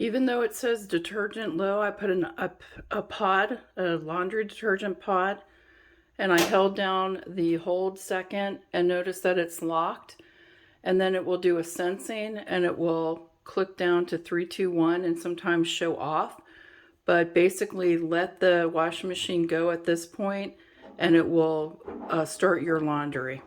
Even though it says detergent low, I put a pod, a laundry detergent pod, and I held down the hold second and noticed that it's locked. And then it will do a sensing and it will click down to 3, 2, 1 and sometimes show off. But basically let the washing machine go at this point and it will start your laundry.